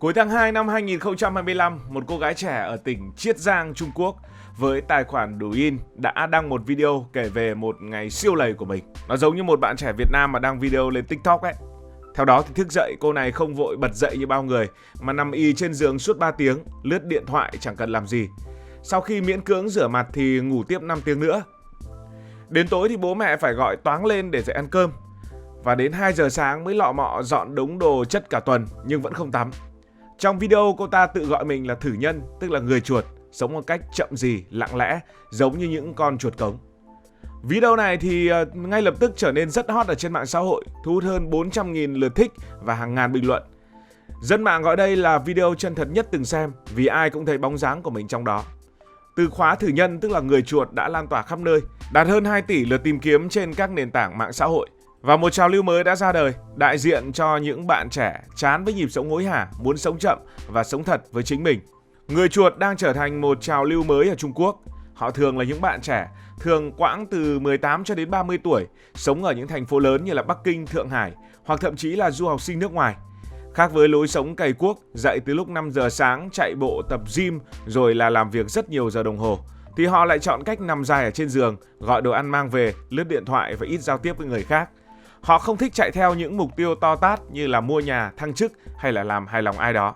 Cuối tháng 2 năm 2025, một cô gái trẻ ở tỉnh Chiết Giang, Trung Quốc với tài khoản Douyin đã đăng một video kể về một ngày siêu lầy của mình. Nó giống như một bạn trẻ Việt Nam mà đăng video lên TikTok ấy. Theo đó thì thức dậy, cô này không vội bật dậy như bao người mà nằm y trên giường suốt 3 tiếng, lướt điện thoại chẳng cần làm gì. Sau khi miễn cưỡng rửa mặt thì ngủ tiếp 5 tiếng nữa. Đến tối thì bố mẹ phải gọi toáng lên để dậy ăn cơm. Và đến 2 giờ sáng mới lọ mọ dọn đống đồ chất cả tuần nhưng vẫn không tắm. Trong video cô ta tự gọi mình là thử nhân, tức là người chuột, sống một cách chậm rì, lặng lẽ, giống như những con chuột cống. Video này thì ngay lập tức trở nên rất hot ở trên mạng xã hội, thu hút hơn 400.000 lượt thích và hàng ngàn bình luận. Dân mạng gọi đây là video chân thật nhất từng xem vì ai cũng thấy bóng dáng của mình trong đó. Từ khóa thử nhân, tức là người chuột, đã lan tỏa khắp nơi, đạt hơn 2 tỷ lượt tìm kiếm trên các nền tảng mạng xã hội. Và một trào lưu mới đã ra đời, đại diện cho những bạn trẻ chán với nhịp sống hối hả, muốn sống chậm và sống thật với chính mình. Người chuột đang trở thành một trào lưu mới ở Trung Quốc. Họ thường là những bạn trẻ, thường quãng từ 18 cho đến 30 tuổi, sống ở những thành phố lớn như là Bắc Kinh, Thượng Hải, hoặc thậm chí là du học sinh nước ngoài. Khác với lối sống cày cuốc, dậy từ lúc 5 giờ sáng, chạy bộ, tập gym, rồi là làm việc rất nhiều giờ đồng hồ, thì họ lại chọn cách nằm dài ở trên giường, gọi đồ ăn mang về, lướt điện thoại và ít giao tiếp với người khác. Họ không thích chạy theo những mục tiêu to tát như là mua nhà, thăng chức hay là làm hài lòng ai đó.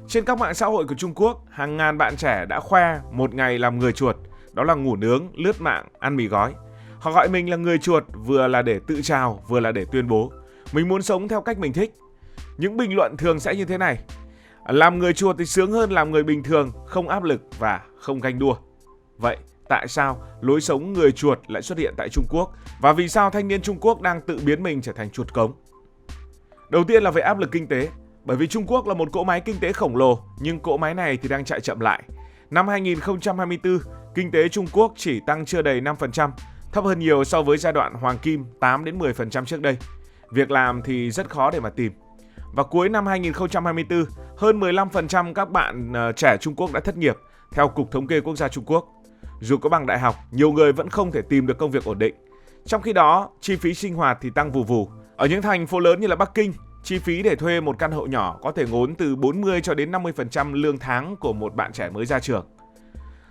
Trên các mạng xã hội của Trung Quốc, hàng ngàn bạn trẻ đã khoe một ngày làm người chuột, đó là ngủ nướng, lướt mạng, ăn mì gói. Họ gọi mình là người chuột vừa là để tự chào, vừa là để tuyên bố mình muốn sống theo cách mình thích. Những bình luận thường sẽ như thế này: làm người chuột thì sướng hơn làm người bình thường, không áp lực và không ganh đua. Vậy tại sao lối sống người chuột lại xuất hiện tại Trung Quốc? Và vì sao thanh niên Trung Quốc đang tự biến mình trở thành chuột cống? Đầu tiên là về áp lực kinh tế. Bởi vì Trung Quốc là một cỗ máy kinh tế khổng lồ, nhưng cỗ máy này thì đang chạy chậm lại. Năm 2024, kinh tế Trung Quốc chỉ tăng chưa đầy 5%, thấp hơn nhiều so với giai đoạn hoàng kim 8 đến 10% trước đây. Việc làm thì rất khó để mà tìm. Và cuối năm 2024, hơn 15% các bạn trẻ Trung Quốc đã thất nghiệp, theo Cục Thống kê Quốc gia Trung Quốc. Dù có bằng đại học, nhiều người vẫn không thể tìm được công việc ổn định. Trong khi đó, chi phí sinh hoạt thì tăng vù vù. Ở những thành phố lớn như là Bắc Kinh, chi phí để thuê một căn hộ nhỏ có thể ngốn từ 40 cho đến 50% lương tháng của một bạn trẻ mới ra trường.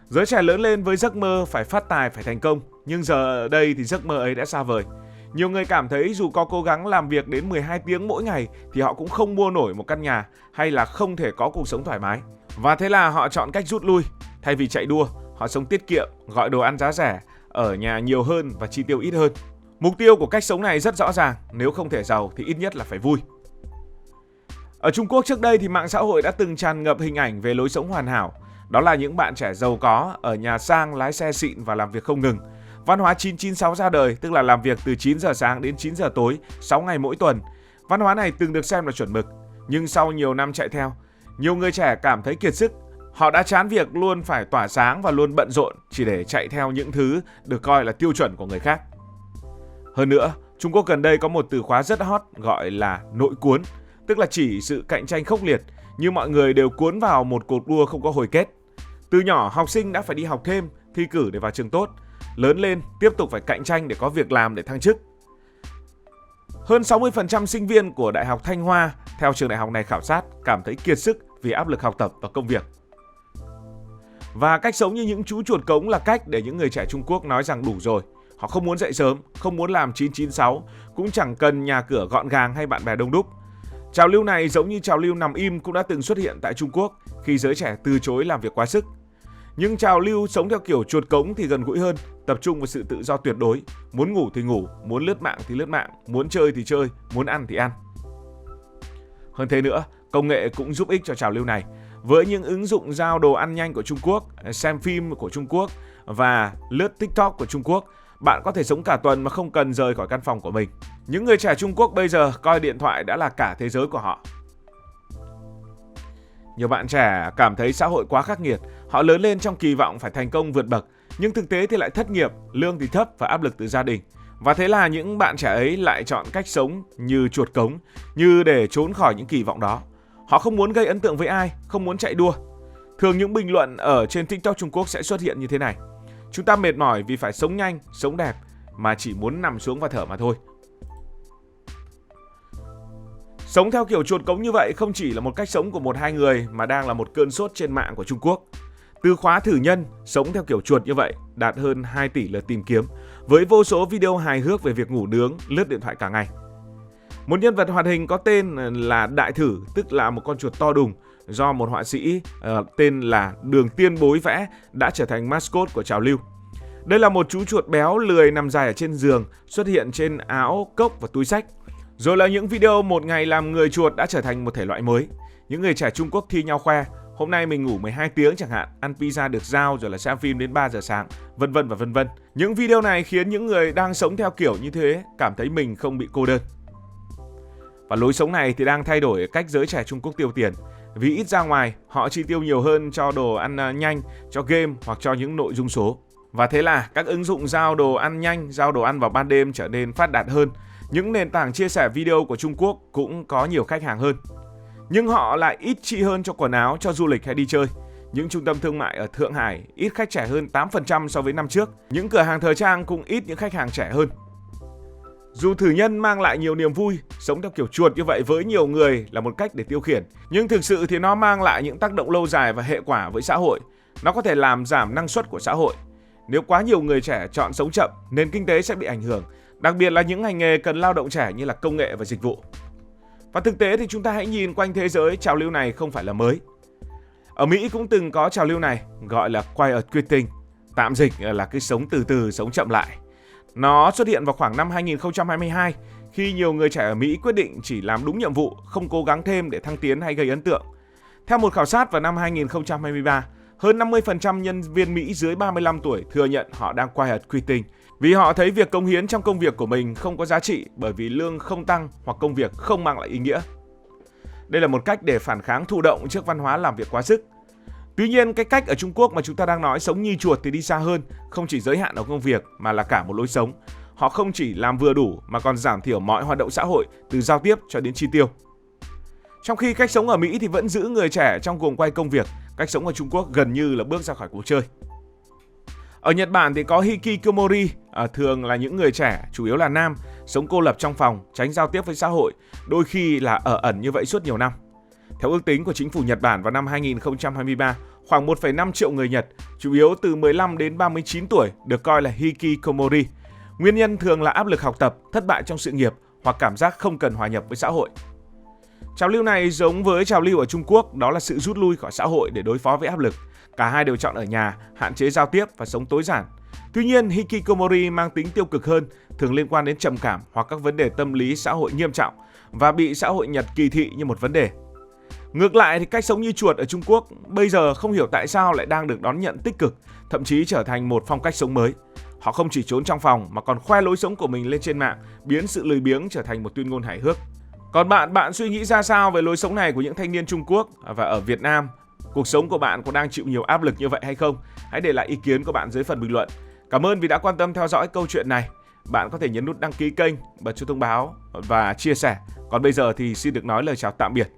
Giới trẻ lớn lên với giấc mơ phải phát tài, phải thành công, nhưng giờ ở đây thì giấc mơ ấy đã xa vời. Nhiều người cảm thấy dù có cố gắng làm việc đến 12 tiếng mỗi ngày thì họ cũng không mua nổi một căn nhà hay là không thể có cuộc sống thoải mái. Và thế là họ chọn cách rút lui. Thay vì chạy đua, họ sống tiết kiệm, gọi đồ ăn giá rẻ, ở nhà nhiều hơn và chi tiêu ít hơn. Mục tiêu của cách sống này rất rõ ràng, nếu không thể giàu thì ít nhất là phải vui. Ở Trung Quốc trước đây thì mạng xã hội đã từng tràn ngập hình ảnh về lối sống hoàn hảo. Đó là những bạn trẻ giàu có, ở nhà sang, lái xe xịn và làm việc không ngừng. Văn hóa 996 ra đời, tức là làm việc từ 9 giờ sáng đến 9 giờ tối, 6 ngày mỗi tuần. Văn hóa này từng được xem là chuẩn mực, nhưng sau nhiều năm chạy theo, nhiều người trẻ cảm thấy kiệt sức. Họ đã chán việc luôn phải tỏa sáng và luôn bận rộn chỉ để chạy theo những thứ được coi là tiêu chuẩn của người khác. Hơn nữa, Trung Quốc gần đây có một từ khóa rất hot gọi là nội cuốn, tức là chỉ sự cạnh tranh khốc liệt, như mọi người đều cuốn vào một cuộc đua không có hồi kết. Từ nhỏ, học sinh đã phải đi học thêm, thi cử để vào trường tốt. Lớn lên, tiếp tục phải cạnh tranh để có việc làm để thăng chức. Hơn 60% sinh viên của Đại học Thanh Hoa, theo trường đại học này khảo sát, cảm thấy kiệt sức vì áp lực học tập và công việc. Và cách sống như những chú chuột cống là cách để những người trẻ Trung Quốc nói rằng đủ rồi. Họ không muốn dậy sớm, không muốn làm 996, cũng chẳng cần nhà cửa gọn gàng hay bạn bè đông đúc. Trào lưu này giống như trào lưu nằm im cũng đã từng xuất hiện tại Trung Quốc khi giới trẻ từ chối làm việc quá sức. Nhưng trào lưu sống theo kiểu chuột cống thì gần gũi hơn, tập trung vào sự tự do tuyệt đối. Muốn ngủ thì ngủ, muốn lướt mạng thì lướt mạng, muốn chơi thì chơi, muốn ăn thì ăn. Hơn thế nữa, công nghệ cũng giúp ích cho trào lưu này. Với những ứng dụng giao đồ ăn nhanh của Trung Quốc, xem phim của Trung Quốc và lướt TikTok của Trung Quốc, bạn có thể sống cả tuần mà không cần rời khỏi căn phòng của mình. Những người trẻ Trung Quốc bây giờ coi điện thoại đã là cả thế giới của họ. Nhiều bạn trẻ cảm thấy xã hội quá khắc nghiệt, họ lớn lên trong kỳ vọng phải thành công vượt bậc, nhưng thực tế thì lại thất nghiệp, lương thì thấp và áp lực từ gia đình. Và thế là những bạn trẻ ấy lại chọn cách sống như chuột cống, như để trốn khỏi những kỳ vọng đó. Họ không muốn gây ấn tượng với ai, không muốn chạy đua. Thường những bình luận ở trên TikTok Trung Quốc sẽ xuất hiện như thế này: chúng ta mệt mỏi vì phải sống nhanh, sống đẹp, mà chỉ muốn nằm xuống và thở mà thôi. Sống theo kiểu chuột cống như vậy không chỉ là một cách sống của một hai người mà đang là một cơn sốt trên mạng của Trung Quốc. Từ khóa thử nhân sống theo kiểu chuột như vậy đạt hơn 2 tỷ lượt tìm kiếm với vô số video hài hước về việc ngủ nướng, lướt điện thoại cả ngày. Một nhân vật hoạt hình có tên là Đại Thử, tức là một con chuột to đùng do một họa sĩ tên là Đường Tiên Bối vẽ đã trở thành mascot của trào lưu. Đây là một chú chuột béo lười nằm dài ở trên giường, xuất hiện trên áo, cốc và túi xách. Rồi là những video một ngày làm người chuột đã trở thành một thể loại mới. Những người trẻ Trung Quốc thi nhau khoe, hôm nay mình ngủ 12 tiếng chẳng hạn, ăn pizza được giao rồi là xem phim đến 3 giờ sáng, vân vân và vân vân. Những video này khiến những người đang sống theo kiểu như thế cảm thấy mình không bị cô đơn. Và lối sống này thì đang thay đổi cách giới trẻ Trung Quốc tiêu tiền. Vì ít ra ngoài, họ chi tiêu nhiều hơn cho đồ ăn nhanh, cho game hoặc cho những nội dung số. Và thế là các ứng dụng giao đồ ăn nhanh, giao đồ ăn vào ban đêm trở nên phát đạt hơn. Những nền tảng chia sẻ video của Trung Quốc cũng có nhiều khách hàng hơn. Nhưng họ lại ít chi hơn cho quần áo, cho du lịch hay đi chơi. Những trung tâm thương mại ở Thượng Hải ít khách trẻ hơn 8% so với năm trước. Những cửa hàng thời trang cũng ít những khách hàng trẻ hơn. Dù thử nhân mang lại nhiều niềm vui, sống theo kiểu chuột như vậy với nhiều người là một cách để tiêu khiển, nhưng thực sự thì nó mang lại những tác động lâu dài và hệ quả với xã hội. Nó có thể làm giảm năng suất của xã hội. Nếu quá nhiều người trẻ chọn sống chậm, nền kinh tế sẽ bị ảnh hưởng, đặc biệt là những ngành nghề cần lao động trẻ như là công nghệ và dịch vụ. Và thực tế thì chúng ta hãy nhìn quanh thế giới, trào lưu này không phải là mới. Ở Mỹ cũng từng có trào lưu này, gọi là quiet quitting, tạm dịch là cứ sống từ từ, sống chậm lại. Nó xuất hiện vào khoảng năm 2022 khi nhiều người trẻ ở Mỹ quyết định chỉ làm đúng nhiệm vụ, không cố gắng thêm để thăng tiến hay gây ấn tượng. Theo một khảo sát vào năm 2023, hơn 50% nhân viên Mỹ dưới 35 tuổi thừa nhận họ đang quiet quitting vì họ thấy việc cống hiến trong công việc của mình không có giá trị bởi vì lương không tăng hoặc công việc không mang lại ý nghĩa. Đây là một cách để phản kháng thụ động trước văn hóa làm việc quá sức. Tuy nhiên, cái cách ở Trung Quốc mà chúng ta đang nói sống như chuột thì đi xa hơn, không chỉ giới hạn ở công việc mà là cả một lối sống. Họ không chỉ làm vừa đủ mà còn giảm thiểu mọi hoạt động xã hội từ giao tiếp cho đến chi tiêu. Trong khi cách sống ở Mỹ thì vẫn giữ người trẻ trong guồng quay công việc, cách sống ở Trung Quốc gần như là bước ra khỏi cuộc chơi. Ở Nhật Bản thì có hikikomori, thường là những người trẻ, chủ yếu là nam, sống cô lập trong phòng, tránh giao tiếp với xã hội, đôi khi là ở ẩn như vậy suốt nhiều năm. Theo ước tính của chính phủ Nhật Bản vào năm 2023, khoảng 1,5 triệu người Nhật, chủ yếu từ 15 đến 39 tuổi, được coi là hikikomori. Nguyên nhân thường là áp lực học tập, thất bại trong sự nghiệp hoặc cảm giác không cần hòa nhập với xã hội. Trào lưu này giống với trào lưu ở Trung Quốc, đó là sự rút lui khỏi xã hội để đối phó với áp lực. Cả hai đều chọn ở nhà, hạn chế giao tiếp và sống tối giản. Tuy nhiên, hikikomori mang tính tiêu cực hơn, thường liên quan đến trầm cảm hoặc các vấn đề tâm lý xã hội nghiêm trọng và bị xã hội Nhật kỳ thị như một vấn đề. Ngược lại thì cách sống như chuột ở Trung Quốc bây giờ không hiểu tại sao lại đang được đón nhận tích cực, thậm chí trở thành một phong cách sống mới. Họ không chỉ trốn trong phòng mà còn khoe lối sống của mình lên trên mạng, biến sự lười biếng trở thành một tuyên ngôn hài hước. Còn bạn suy nghĩ ra sao về lối sống này của những thanh niên Trung Quốc và ở Việt Nam? Cuộc sống của bạn có đang chịu nhiều áp lực như vậy hay không? Hãy để lại ý kiến của bạn dưới phần bình luận. Cảm ơn vì đã quan tâm theo dõi câu chuyện này. Bạn có thể nhấn nút đăng ký kênh, bật chuông thông báo và chia sẻ. Còn bây giờ thì xin được nói lời chào tạm biệt.